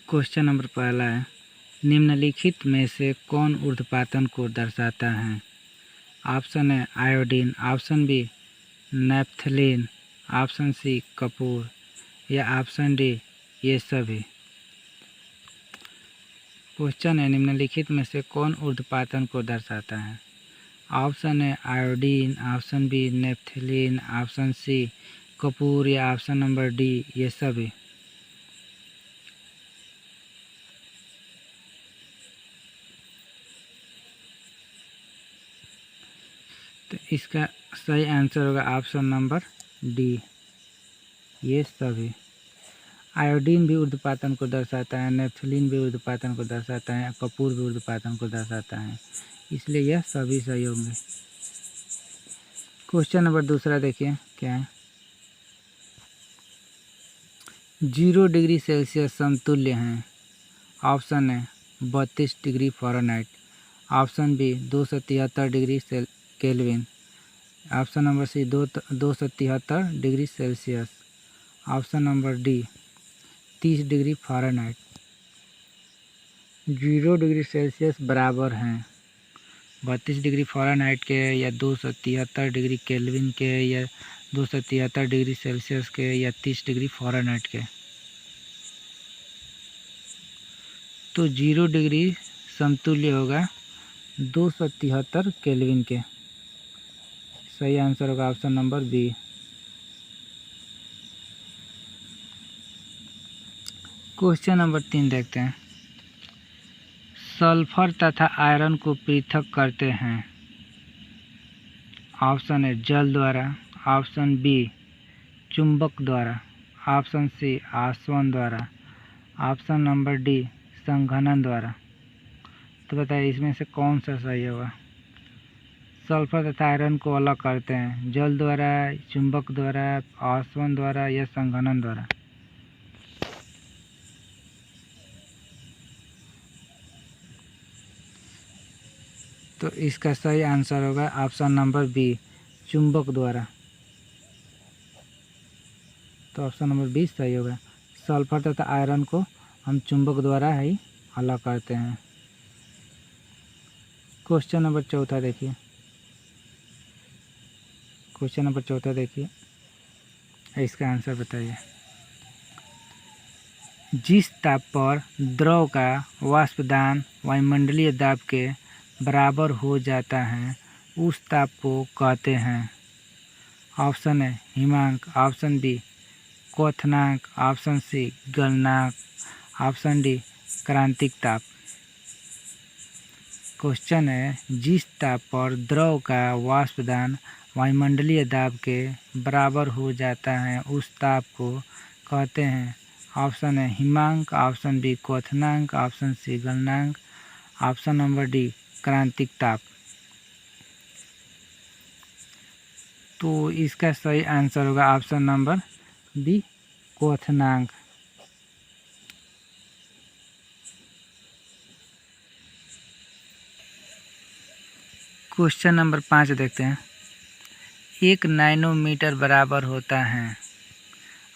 Question number पहला है, निम्नलिखित में से कौन ऊर्ध्वपातन को दर्शाता है? ऑप्शन है iodine, option B naphthalene, option C कपूर या ऑप्शन डी ये सभी। क्वेश्चन है, निम्नलिखित में से कौन ऊर्ध्वपातन को दर्शाता है? ऑप्शन है iodine, option B naphthalene, option C कपूर या ऑप्शन नंबर डी ये सभी। तो इसका सही आंसर होगा ऑप्शन नंबर डी ये सभी। आयोडीन भी ऊर्ध्वपातन को दर्शाता है, नैप्थलीन भी ऊर्ध्वपातन को दर्शाता है, कपूर भी ऊर्ध्वपातन को दर्शाता है, इसलिए यह सभी सही होंगे। क्वेश्चन नंबर दूसरा देखिए क्या है। 0 डिग्री सेल्सियस समतुल्य हैं। ऑप्शन है 32 degree Fahrenheit, option B 273 degree Kelvin, option number C 273 degree Celsius, option number D 30 degree Fahrenheit. 0 degree Celsius बराबर हैं 32 डिग्री फ़ारेनहाइट के या 273 डिग्री केल्विन के या 273 डिग्री सेल्सियस के या 30 डिग्री फ़ारेनहाइट के। तो 0 डिग्री समतुल्य होगा 273 केल्विन के। सही आंसर होगा option number B. Question number 3 देखते हैं। सल्फर तथा आयरन को पृथक करते हैं। ऑप्शन है जल द्वारा, ऑप्शन बी चुंबक द्वारा, ऑप्शन सी आसवन द्वारा, ऑप्शन नंबर डी संघनन द्वारा। तो बताइए इसमें से कौन सा सही होगा? सल्फर तथा आयरन को अलग करते हैं जल द्वारा, चुंबक द्वारा, आसवन द्वारा या संघनन द्वारा। तो इसका सही आंसर होगा ऑप्शन नंबर बी चुंबक द्वारा। तो ऑप्शन नंबर बी सही होगा। सल्फर तथा आयरन को हम चुंबक द्वारा ही अलग करते हैं। क्वेश्चन नंबर चौथा देखिए। क्वेश्चन नंबर चौथा देखिए, इसका आंसर बताइए। जिस ताप पर द्रव का वाष्पदान वायुमंडलीय दाब के बराबर हो जाता है उस ताप को कहते हैं। ऑप्शन है हिमांक, ऑप्शन बी क्वथनांक, ऑप्शन सी गलनांक, ऑप्शन डी क्रांतिक ताप। क्वेश्चन है, जिस ताप पर द्रव का वाष्पदान वायुमंडलीय दाब के बराबर हो जाता है उस ताप को कहते हैं। ऑप्शन है हिमांक, ऑप्शन बी क्वथनांक, ऑप्शन सी गलनांक, ऑप्शन नंबर डी क्रांतिक ताप। तो इसका सही आंसर होगा ऑप्शन नंबर बी क्वथनांक। क्वेश्चन नंबर 5 देखते हैं। 1 नैनोमीटर बराबर होता है।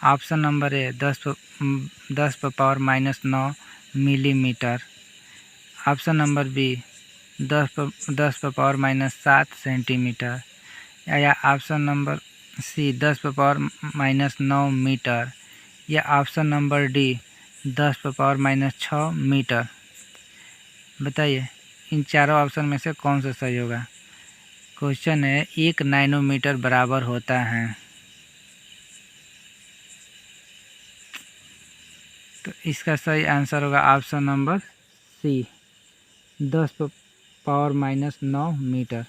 Option number A 10⁻⁻9 millimetre, option number B 10⁻⁻7 centimetre या ऑप्शन नंबर सी 10⁻⁻9 मीटर या ऑप्शन नंबर डी 10⁻⁻6 मीटर। बताइए इन चारों ऑप्शन में से कौन सा सही होगा? क्वेश्चन है 1 नैनोमीटर बराबर होता है। तो इसका सही आंसर होगा option number C 10⁻⁹ metre.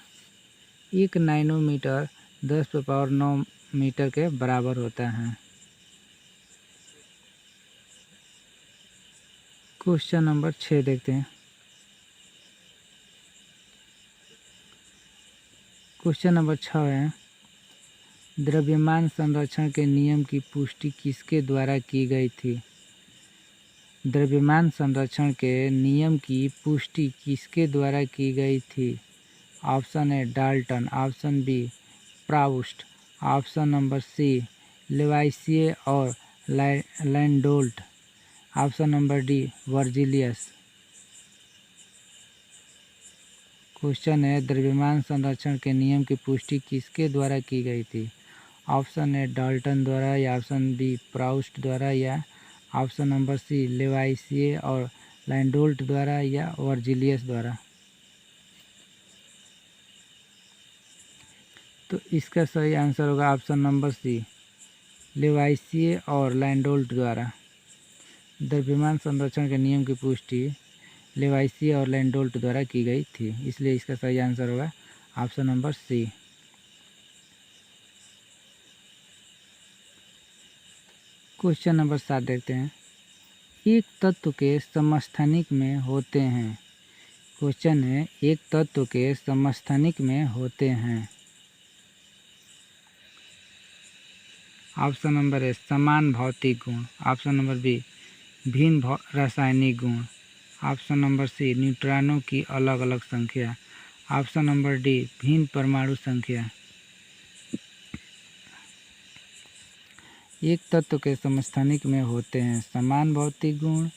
1 nanometre 10⁻⁹ metre के बराबर होता है। क्वेश्चन नंबर 6 देखते हैं। क्वेश्चन नंबर 6 है, द्रव्यमान संरक्षण के नियम की पुष्टि किसके द्वारा की गई थी? द्रव्यमान संरक्षण के नियम की पुष्टि किसके द्वारा की गई थी? ऑप्शन है Dalton, option B Proust, option number C Lavoisier और Landolt, option number D Berzelius. Question है द्रव्यमान संरक्षण के नियम की पुष्टि किसके द्वारा की गई थी? ऑप्शन ए डाल्टन द्वारा, या ऑप्शन बी प्राउस्ट द्वारा, या ऑप्शन नंबर सी लेवाइसिए और लैंडोल्ट द्वारा, या वर्जिलियस द्वारा। तो इसका सही आंसर होगा ऑप्शन नंबर सी लेवाइसिए और लैंडोल्ट द्वारा। द्रव्यमान संरक्षण के नियम की पुष्टि लेवाइसिए और लैंडोल्ट द्वारा की गई थी, इसलिए इसका सही आंसर होगा option number C. Question number 7 देखते हैं। एक तत्व के समस्थानिक में होते हैं। क्वेश्चन है एक तत्व के समस्थानिक में होते हैं। ऑप्शन नंबर ए समान भौतिक गुण, ऑप्शन नंबर बी भिन्न रासायनिक गुण, ऑप्शन नंबर सी न्यूट्रॉनों की अलग अलग संख्या, ऑप्शन नंबर डी भिन्न परमाणु संख्या। एक तत्व के समस्थानिक में होते हैं समान भौतिक गुण,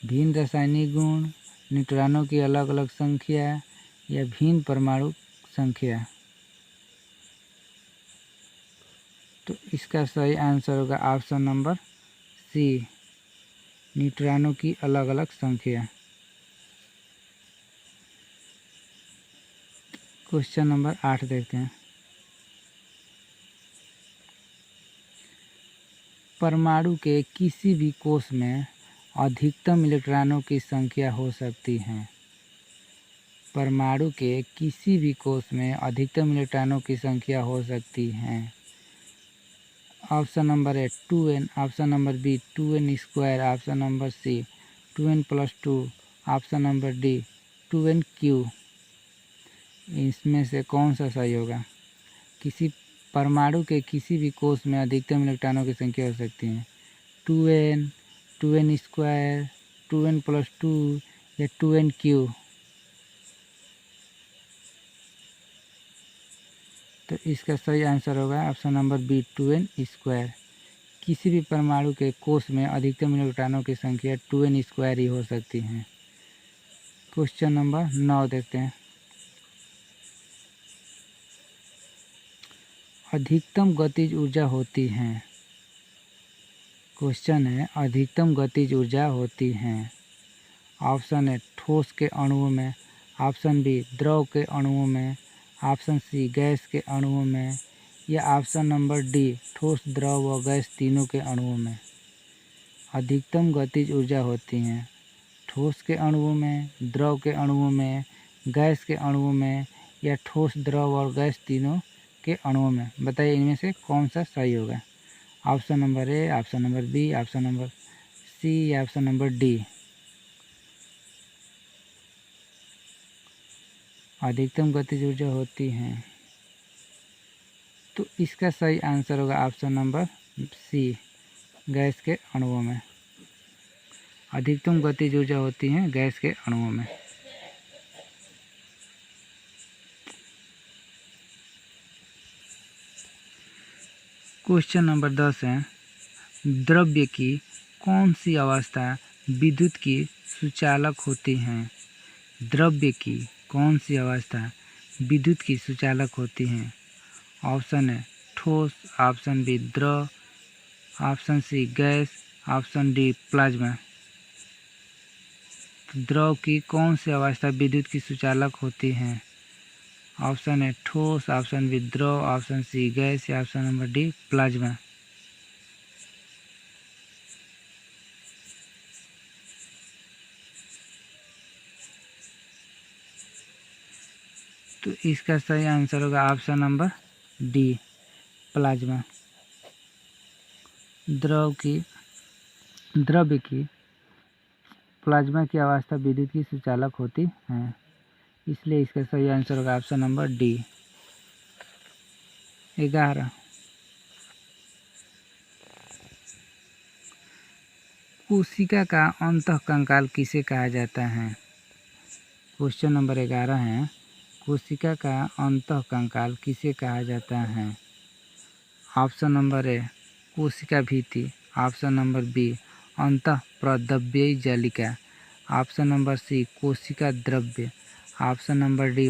भिन्न रासायनिक गुण, न्यूट्रॉनों की अलग अलग संख्या या भिन्न परमाणु संख्या। तो इसका सही आंसर होगा ऑप्शन नंबर सी न्यूट्रॉनों की अलग अलग संख्या। क्वेश्चन नंबर 8 देखते हैं। परमाणु के किसी भी कोश में अधिकतम इलेक्ट्रॉनों की संख्या हो सकती है। परमाणु के किसी भी कोश में अधिकतम इलेक्ट्रॉनों की संख्या हो सकती है। Option number A 2n, option number B 2n square, option number C 2n+2, option number D 2n³ इसमें से कौन सा सही होगा? किसी परमाणु के किसी भी कोश में अधिकतम इलेक्ट्रॉनों की संख्या हो सकती है 2n, 2n स्क्वायर, 2n+2 या 2n³। तो इसका सही आंसर होगा option number B 2n square. किसी भी परमाणु के कोश में अधिकतम इलेक्ट्रॉनों की संख्या 2n स्क्वायर ही हो सकती है। क्वेश्चन नंबर 9 देखते हैं। अधिकतम गतिज ऊर्जा होती है। क्वेश्चन है अधिकतम गतिज ऊर्जा होती है। ऑप्शन है ठोस के अणुओं में, ऑप्शन बी द्रव के अणुओं में, ऑप्शन सी गैस के अणुओं में, या ऑप्शन नंबर डी ठोस द्रव व गैस तीनों के अणुओं में। अधिकतम गतिज ऊर्जा होती है ठोस के अणुओं में, द्रव के अणुओं में, गैस के अणुओं में, या ठोस द्रव और गैस तीनों के अणुओं में। बताइए इनमें से कौन सा सही होगा? Option number A, option number B, option number C या ऑप्शन नंबर डी। अधिकतम गतिज ऊर्जा होती है तो इसका सही आंसर होगा ऑप्शन नंबर सी गैस के अणुओं में। अधिकतम गतिज ऊर्जा होती है गैस के अणुओं में। क्वेश्चन नंबर 10 है द्रव्य की कौन सी अवस्था विद्युत की सुचालक होती है? द्रव्य की कौन सी अवस्था विद्युत की सुचालक होती है? ऑप्शन है ठोस, ऑप्शन बी द्रव, option C gas, option D plasma. तो द्रव की कौन सी अवस्था विद्युत की सुचालक होती है? ऑप्शन है ठोस, ऑप्शन बी द्रव, ऑप्शन सी गैस या ऑप्शन नंबर डी प्लाज्मा। तो इसका सही आंसर होगा ऑप्शन नंबर डी प्लाज्मा। द्रव्य की प्लाज्मा की अवस्था विद्युत की सुचालक होती है, इसलिए इसका सही आंसर होगा ऑप्शन नंबर डी। 11 कोशिका का अंतःकंकाल किसे कहा जाता है? क्वेश्चन नंबर 11 है कोशिका का अंतःकंकाल किसे कहा जाता है? ऑप्शन नंबर ए कोशिका भित्ति, ऑप्शन नंबर बी अंतःप्रद्रव्यी जालिका। ऑप्शन नंबर सी कोशिका द्रव्य। Option number D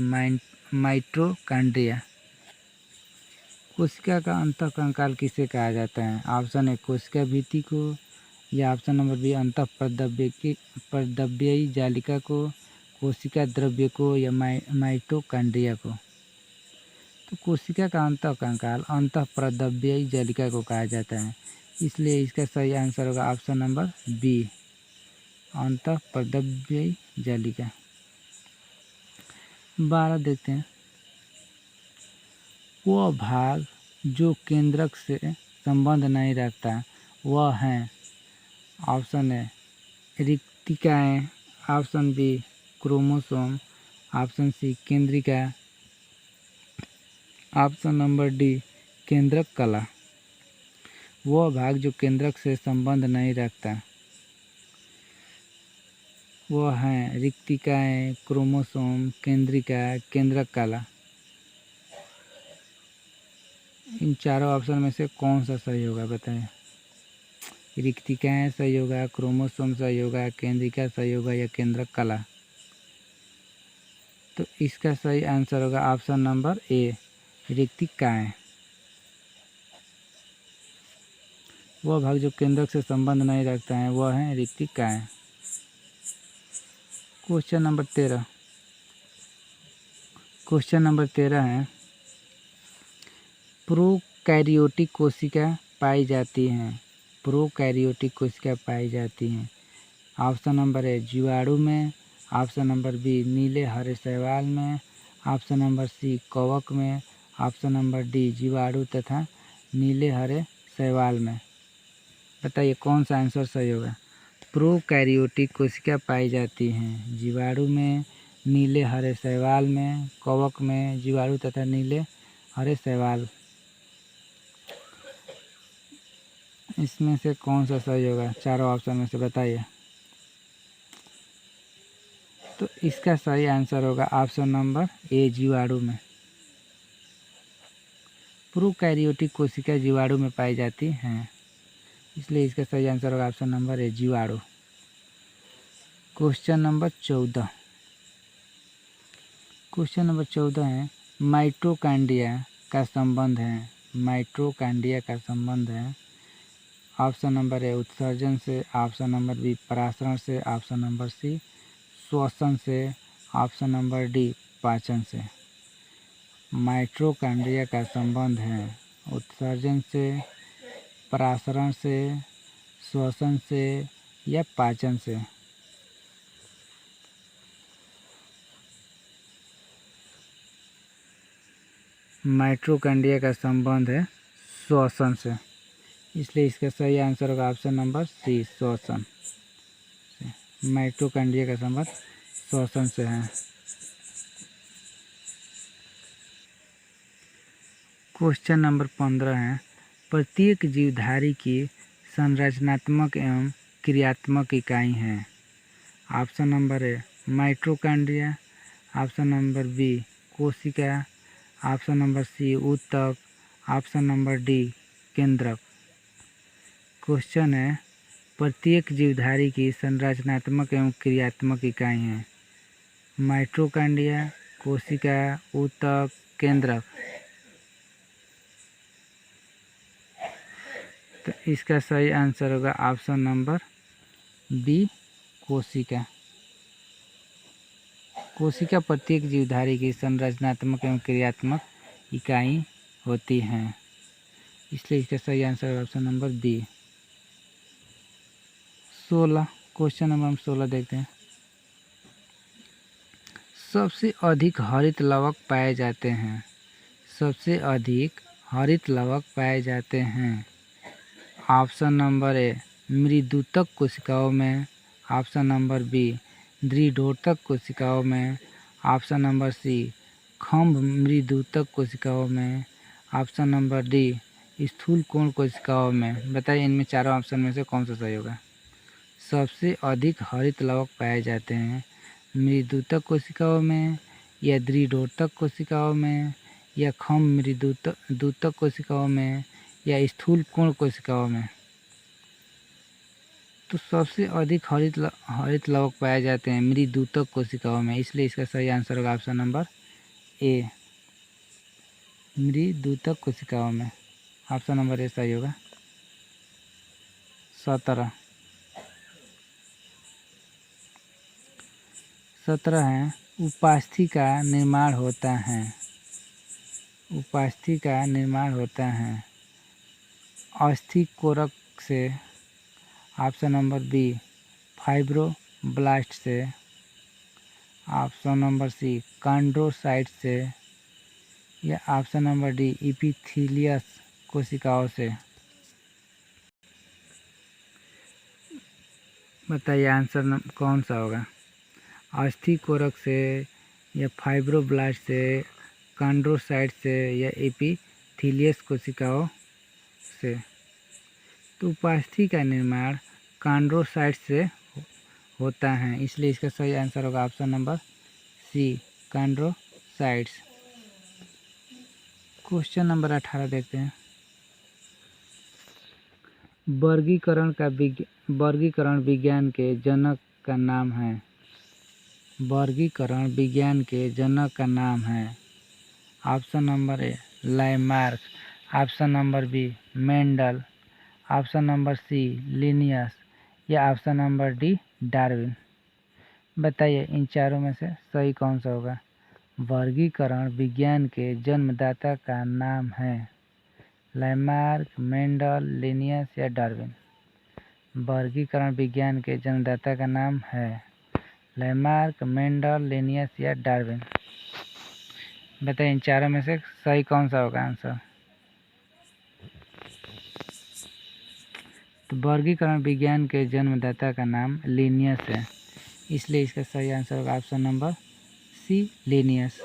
mitochondria. कोशिका का अंतःकंकाल किसे कहा जाता है? ऑप्शन ए कोशिका भित्ति को, या ऑप्शन नंबर बी अंतःप्रद्रव्यी जालिका को, कोशिका द्रव्य को, या माइटोकॉन्ड्रिया को। तो कोशिका का अंतःकंकाल अंतःप्रद्रव्यी जालिका को कहा जाता है, इसलिए इसका सही आंसर होगा ऑप्शन नंबर बी अंतःप्रद्रव्यी जालिका। 12 देखते हैं। वह भाग जो केंद्रक से संबंध नहीं रखता वह है। ऑप्शन ए रिक्तिकाएँ, option B chromosome, option C केंद्रिका, ऑप्शन नंबर डी केंद्रक कला। वह भाग जो केंद्रक से संबंध नहीं रखता वह है रिक्तिकाएँ, क्रोमोसोम, केंद्रिका, केंद्रक कला। इन चारों ऑप्शन में से कौन सा सही होगा बताएं? रिक्तिकाएँ सही होगा, क्रोमोसोम सही होगा, केंद्रिका सही होगा, या केंद्रक कला? तो इसका सही आंसर होगा ऑप्शन नंबर ए रिक्तिकाएँ। वह भाग जो केंद्रक से संबंध नहीं रखता है वह है रिक्तिकाएँ। Question number 13। क्वेश्चन नंबर 13 है, प्रोकैरियोटिक कोशिका पाई जाती हैं। प्रोकैरियोटिक कोशिका पाई जाती हैं। ऑप्शन नंबर ए जीवाणु में, ऑप्शन नंबर बी नीले हरे शैवाल में, ऑप्शन नंबर सी कवक में, ऑप्शन नंबर डी जीवाणु तथा नीले हरे शैवाल में। बताइए कौन सा आंसर सही होगा? प्रोकैरियोटिक कोशिका पाई जाती हैं जीवाणु में, नीले हरे शैवाल में, कवक में, जीवाणु तथा नीले हरे शैवाल। इसमें से कौन सा सही होगा? चारों ऑप्शन में से बताइए। तो इसका सही आंसर होगा ऑप्शन नंबर ए जीवाणु में। प्रोकैरियोटिक कोशिका जीवाणु में पाई जाती हैं, इसलिए इसका सही आंसर होगा ऑप्शन नंबर ए जीवाणु। Question number 14। क्वेश्चन नंबर 14 है, माइटोकॉन्ड्रिया का संबंध है। माइटोकॉन्ड्रिया का संबंध है। ऑप्शन नंबर ए उत्सर्जन से, ऑप्शन नंबर बी परासरण से, ऑप्शन नंबर सी श्वसन से, ऑप्शन नंबर डी पाचन से। माइटोकॉन्ड्रिया का संबंध है उत्सर्जन से, परासरण से, श्वसन से, या पाचन से। माइटोकॉन्ड्रिया का संबंध है श्वसन से, इसलिए इसका सही आंसर होगा ऑप्शन नंबर सी श्वसन। माइटोकॉन्ड्रिया का संबंध श्वसन से है। क्वेश्चन नंबर 15 है, प्रत्येक जीवधारी की संरचनात्मक एवं क्रियात्मक इकाई है। Option number A mitochondria, option number B कोशिका, ऑप्शन नंबर सी ऊतक, ऑप्शन नंबर डी केंद्रक। क्वेश्चन है, प्रत्येक जीवधारी की संरचनात्मक एवं क्रियात्मक इकाई है। माइटोकॉन्ड्रिया, कोशिका, ऊतक, केंद्रक। तो इसका सही आंसर होगा ऑप्शन नंबर बी कोशिका। कोशिका प्रत्येक जीवधारी की संरचनात्मक एवं क्रियात्मक इकाई होती हैं, इसलिए इसका सही आंसर है option number B. 16 question number हम 16 देखते हैं। सबसे अधिक हरित लवक पाए जाते हैं। सबसे अधिक हरित लवक पाए जाते हैं। ऑप्शन नंबर ए मृदुतक कोशिकाओं में, ऑप्शन नंबर बी दृढ़ोतक कोशिकाओं में, ऑप्शन नंबर सी खम्भ मृदुतक कोशिकाओं में, ऑप्शन नंबर डी स्थूल कोण कोशिकाओं में। बताइए इनमें चारों ऑप्शन में से कौन सा सही होगा? सबसे अधिक हरित लवक पाए जाते हैं मृदुतक कोशिकाओं में, या दृढ़ोतक कोशिकाओं में, या खम्भ मृदुतक कोशिकाओं में, या स्थूल कोण कोशिकाओं में। तो सबसे अधिक हरित लवक पाए जाते हैं मृदुतक कोशिकाओं में, इसलिए इसका सही आंसर होगा ऑप्शन नंबर ए, मृदुतक कोशिकाओं में। ऑप्शन नंबर ए सही होगा। 17 है, उपास्थि का निर्माण होता है। उपास्थि का निर्माण होता है अस्थि कोरक से। ऑप्शन नंबर बी, फाइब्रोब्लास्ट से। ऑप्शन नंबर सी, कॉन्ड्रोसाइट से। या ऑप्शन नंबर डी, इपिथीलियस कोशिकाओं से। बताइए आंसर कौन सा होगा, अस्थि कोरक से या फाइब्रोब्लास्ट से, कॉन्ड्रोसाइट से या एपिथेलियस कोशिकाओं से। तो उपास्थि का निर्माण कॉन्ड्रोसाइट से होता है, इसलिए इसका सही आंसर होगा option number C, chondrocytes. Question number 18 देखते हैं। वर्गीकरण विज्ञान के जनक का नाम है। वर्गीकरण विज्ञान के जनक का नाम है। Option number A, Lamarck. Option number B, Mendel. Option number C, Linnaeus. या ऑप्शन नंबर डी, डार्विन। बताइए इन चारों में से सही कौन सा होगा। वर्गीकरण विज्ञान के जन्मदाता का नाम है लामार्क, मेंडल, लिनियस या डार्विन। वर्गीकरण विज्ञान के जन्मदाता का नाम है लामार्क, मेंडल, लिनियस या डार्विन। बताइए इन चारों में से सही कौन सा होगा आंसर। तो वर्गीकरण विज्ञान के जन्मदाता का नाम लिनियस है, इसलिए इसका सही आंसर होगा option number C, Linnaeus.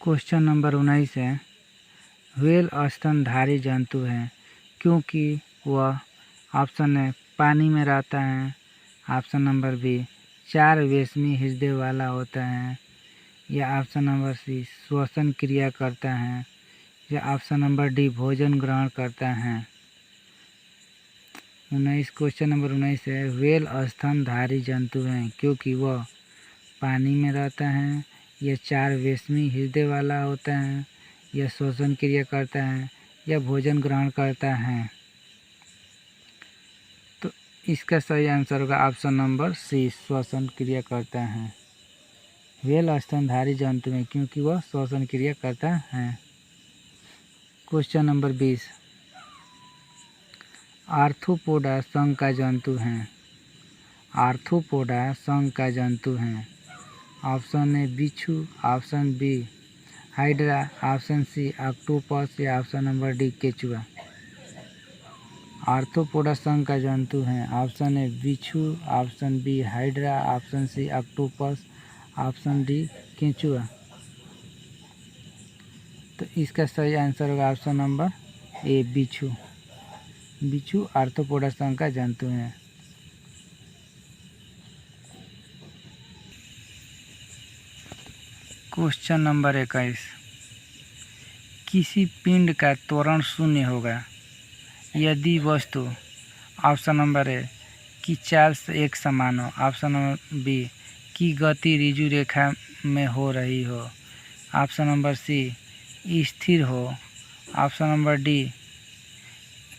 Question number 19 है, व्हेल स्तनधारी जंतु है क्योंकि वह, ऑप्शन है पानी में रहता है। ऑप्शन नंबर बी, 4 वेशमी हृदय वाला होता है। या ऑप्शन नंबर सी, श्वसन क्रिया करता है। या ऑप्शन नंबर डी, भोजन ग्रहण करता है। 19, क्वेश्चन नंबर 19 है, व्हेल स्तनधारी जंतु है क्योंकि वह पानी में रहता है, यह 4 वेशमी हृदय वाला होता है, यह श्वसन क्रिया करता है, या भोजन ग्रहण करता है। तो इसका सही आंसर होगा ऑप्शन नंबर सी, श्वसन क्रिया करता है। व्हेल स्तनधारी जंतु है क्योंकि वह श्वसन क्रिया करता है। क्वेश्चन नंबर 20, आर्थ्रोपोडा संघ का जंतु है। आर्थ्रोपोडा संघ का जंतु है। ऑप्शन ए बिच्छू, option B hydra, option C octopus या ऑप्शन नंबर डी केचुआ। आर्थ्रोपोडा संघ का जंतु है। ऑप्शन ए बिच्छू, option B hydra, option C octopus, option D केचुआ। तो इसका सही आंसर होगा ऑप्शन नंबर ए, बिच्छू। बिच्छू आर्थ्रोपोडा संघ का जंतु है। क्वेश्चन नंबर 21, किसी पिंड का त्वरण शून्य होगा यदि वस्तु, ऑप्शन नंबर ए की चाल से एक समान हो। ऑप्शन नंबर बी की गति ऋजु रेखा में हो रही हो। ऑप्शन नंबर सी स्थिर हो। ऑप्शन नंबर डी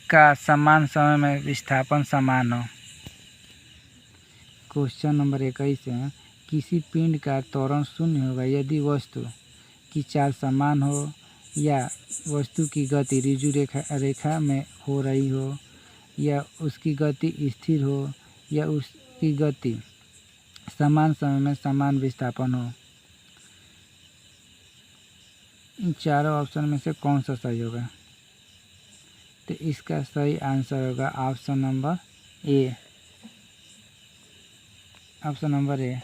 का समान समय में विस्थापन समान हो। क्वेश्चन नंबर 21 है, किसी पिंड का त्वरण शून्य होगा यदि वस्तु की चाल समान हो या वस्तु की गति ऋजु रेखा में हो रही हो, या उसकी गति स्थिर हो, या उसकी गति समान समय में समान विस्थापन हो। इन चारों ऑप्शन में से कौन सा सही होगा। तो इसका सही आंसर होगा option number A, option number ए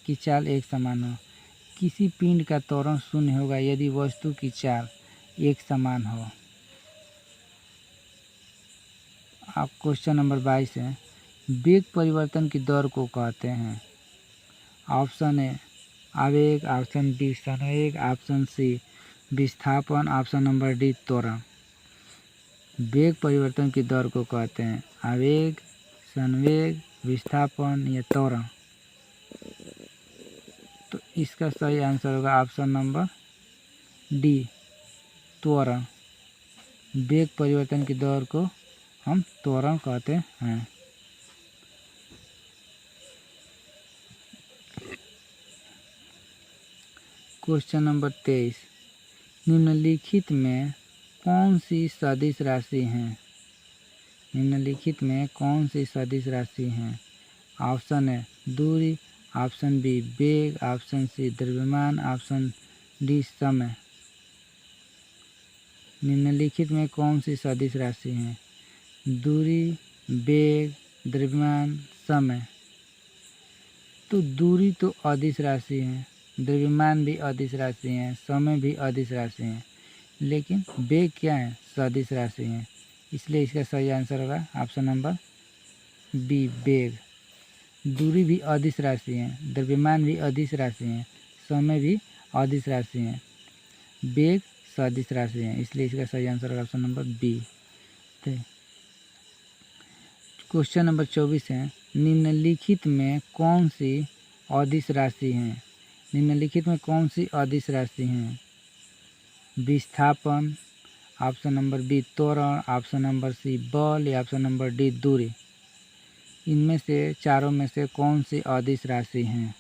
की चाल एक समान हो। किसी पिंड का त्वरण शून्य होगा यदि वस्तु की चाल एक समान हो। अब क्वेश्चन नंबर 22 है, वेग परिवर्तन की दर को कहते हैं। ऑप्शन ए आवेग, ऑप्शन बी संवेग, ऑप्शन सी विस्थापन ऑप्शन नंबर डी त्वरण। वेग परिवर्तन की दर को कहते हैं आवेग, संवेग, विस्थापन या त्वरण। तो इसका सही आंसर होगा ऑप्शन नंबर डी त्वरण। वेग परिवर्तन की दर को हम त्वरण कहते हैं। क्वेश्चन नंबर 23, निम्नलिखित में कौन सी सदिश राशि है? निम्नलिखित में कौन सी सदिश राशि है? ऑप्शन है दूरी, ऑप्शन बी वेग, ऑप्शन सी द्रव्यमान, ऑप्शन डी समय। निम्नलिखित में कौन सी सदिश राशि है? दूरी, वेग, द्रव्यमान, समय। तो दूरी तो अदिश राशि है, द्रव्यमान भी अदिश राशि है, समय भी अदिश राशि है, लेकिन वेग क्या है? सदिश राशि है। इसलिए इसका सही आंसर होगा ऑप्शन नंबर बी वेग। दूरी भी अदिश राशि है, द्रव्यमान भी अदिश राशि है, समय भी अदिश राशि है, वेग सदिश राशि है। इसलिए इसका सही आंसर होगा option number B. Question number 24 है, निम्नलिखित में कौन सी अदिश राशि है? निम्नलिखित में कौन सी अदिश राशि है? विस्थापन, ऑप्शन नंबर बी त्वरण, ऑप्शन नंबर सी बल या ऑप्शन नंबर डी दूरी। इनमें से चारों में से कौन सी अदिश राशि है?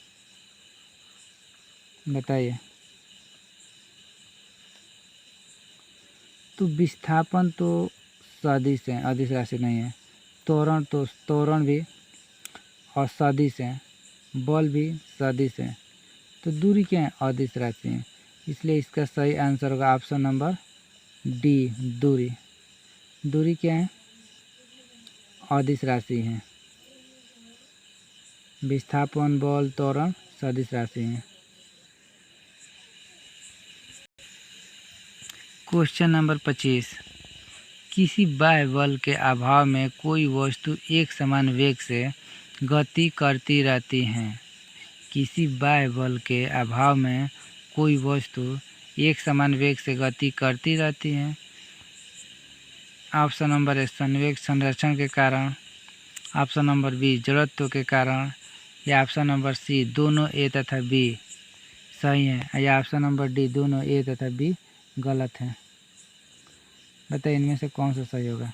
बताइए। तो विस्थापन तो सदिश है, अदिश राशि नहीं है। त्वरण भी असदिश है, बल भी सदिश है। तो दूरी क्या है? अदिश राशि है। इसलिए इसका सही आंसर होगा ऑप्शन नंबर डी दूरी। दूरी क्या है? अदिश राशि है। विस्थापन, बल, त्वरण सदिश राशि है। क्वेश्चन नंबर 25, किसी बाह्य बल के अभाव में कोई वस्तु एक समान वेग से गति करती रहती है। किसी बाह्य बल के अभाव में कोई वस्तु एक समान वेग से गति करती रहती है। ऑप्शन नंबर ए संवेग संरक्षण के कारण, ऑप्शन नंबर बी जड़त्व के कारण या ऑप्शन नंबर सी दोनों ए तथा बी सही है या ऑप्शन नंबर डी दोनों ए तथा बी गलत है। बताइए इनमें से कौन सा सही होगा?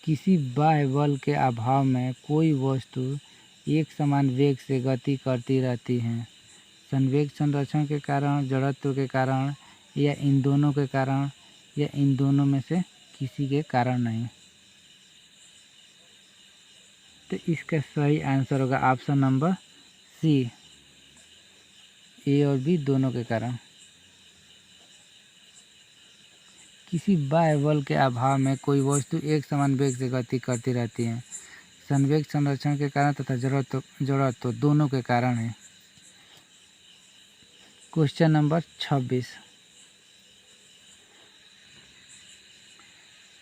किसी बाह्य बल के अभाव में कोई वस्तु एक समान वेग से गति करती रहती है। संवेग संरक्षण के कारण, जड़त्व के कारण या इन दोनों के कारण या इन दोनों में से किसी के कारण नहीं। तो इसका सही आंसर होगा ऑप्शन नंबर सी ए और बी दोनों के कारण। किसी बाह्य बल के अभाव में कोई वस्तु एक समान वेग से गति करती रहती है। संवेग संरक्षण के कारण तथा जड़त्व दोनों के कारण है। क्वेश्चन नंबर 26,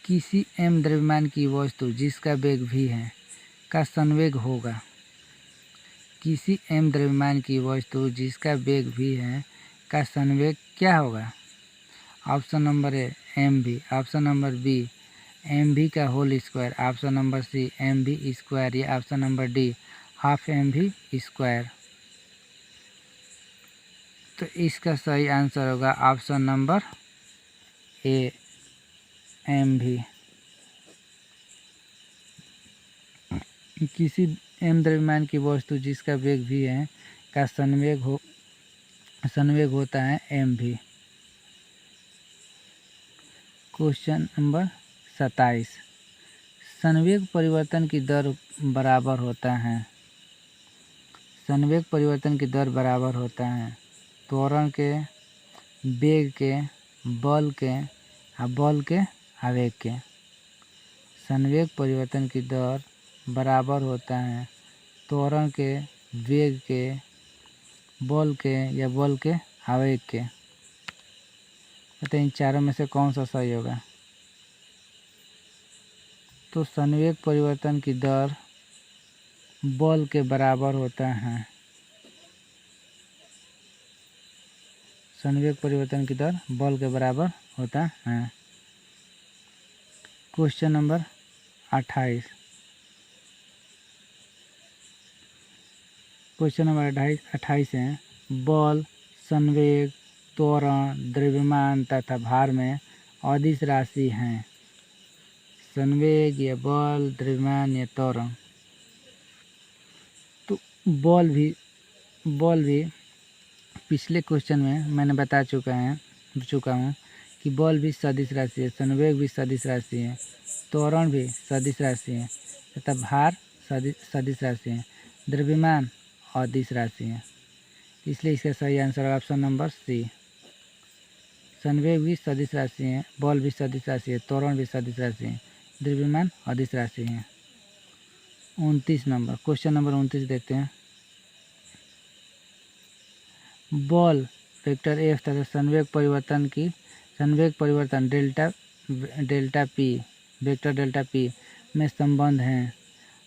किसी m द्रव्यमान की वस्तु जिसका वेग v है का संवेग होगा। किसी m द्रव्यमान की वस्तु जिसका वेग v है का संवेग क्या होगा? Option number A M V, option number B M V का whole square, option number C M V square या option number D half M V square. तो इसका सही आंसर होगा option number A M V. किसी m द्रव्यमान की वस्तु जिसका वेग v है का संवेग होता है एम वी। क्वेश्चन नंबर 27, संवेग परिवर्तन की दर बराबर होता है। संवेग परिवर्तन की दर बराबर होता है त्वरण के, वेग के, बल के आवेग के। संवेग परिवर्तन की दर बराबर होता है त्वरण के, वेग के, बल के या बल के आवेग के। तो इन चारों में से कौन सा सही होगा? तो संवेग परिवर्तन की दर बल के बराबर होता है। संवेग परिवर्तन की दर बल के बराबर होता है। Question number 28। क्वेश्चन नंबर 28 है, बल, संवेग, त्वरण, द्रव्यमान तथा भार में अदिश राशि हैं। संवेग या बल, द्रव्यमान या त्वरण। तो बल भी पिछले क्वेश्चन में मैंने बता चुका हूँ कि बल भी सदिश राशि है, संवेग भी सदिश राशि है, त्वरण भी सदिश राशि है तथा भार सदिश राशि है, द्रव्यमान अदिश राशि है। इसलिए इसका सही आंसर है ऑप्शन नंबर सी। संवेग भी सदिश राशि है, बल भी सदिश राशि है, त्वरण भी सदिश राशि है, द्रव्यमान अदिश राशि है। 29 नंबर, क्वेश्चन नंबर 29 देखते हैं। बल वेक्टर एफ तथा संवेग परिवर्तन delta P vector delta P में संबंध हैं।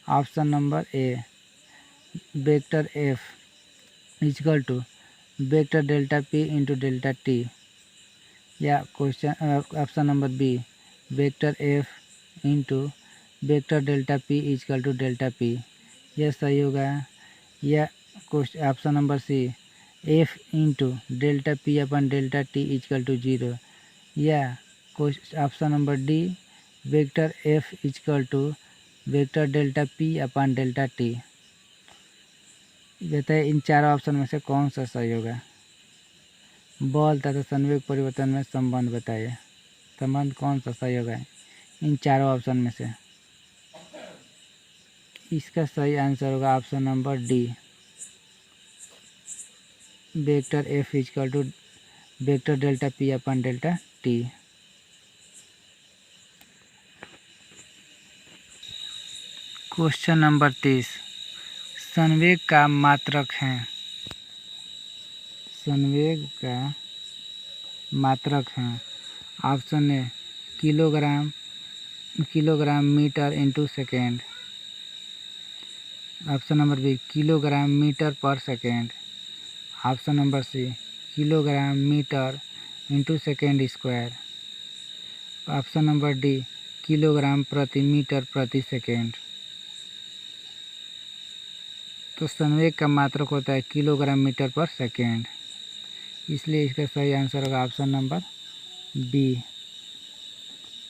Option number A, vector F equal to vector delta P into delta T, या question option number B, vector F into vector delta P equal to delta P, यह सही होगा। या question option number C, F into delta P upon delta T equal to 0, या option number D, vector F equal to vector delta P upon delta T. बताइए इन चारों option में से कौन सा सही होगा। बल तथा संवेग परिवर्तन में संबंध बताइए, संबंध कौन सा सही होगा इन चारों ऑप्शन में से। इसका सही आंसर होगा option number D, vector F equal to vector delta P upon delta T. Question number 30, संवेग का मात्रक है। संवेग का मात्रक है। Option A, kilogram metre into second. Option number B, kilogram metre पर second. Option number C, kilogram metre into second square. Option number D, kilogram प्रति मीटर प्रति सेकेंड। तो संवेग का मात्रक होता है किलोग्राम मीटर पर सेकेंड, इसलिए इसका सही आंसर होगा ऑप्शन नंबर बी,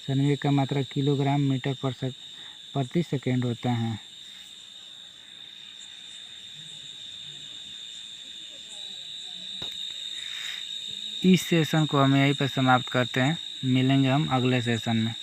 संवेग का मात्रक किलोग्राम मीटर प्रति सेकेंड होता है। इस सेशन को हम यहीं पर समाप्त करते हैं, मिलेंगे हम अगले सेशन में।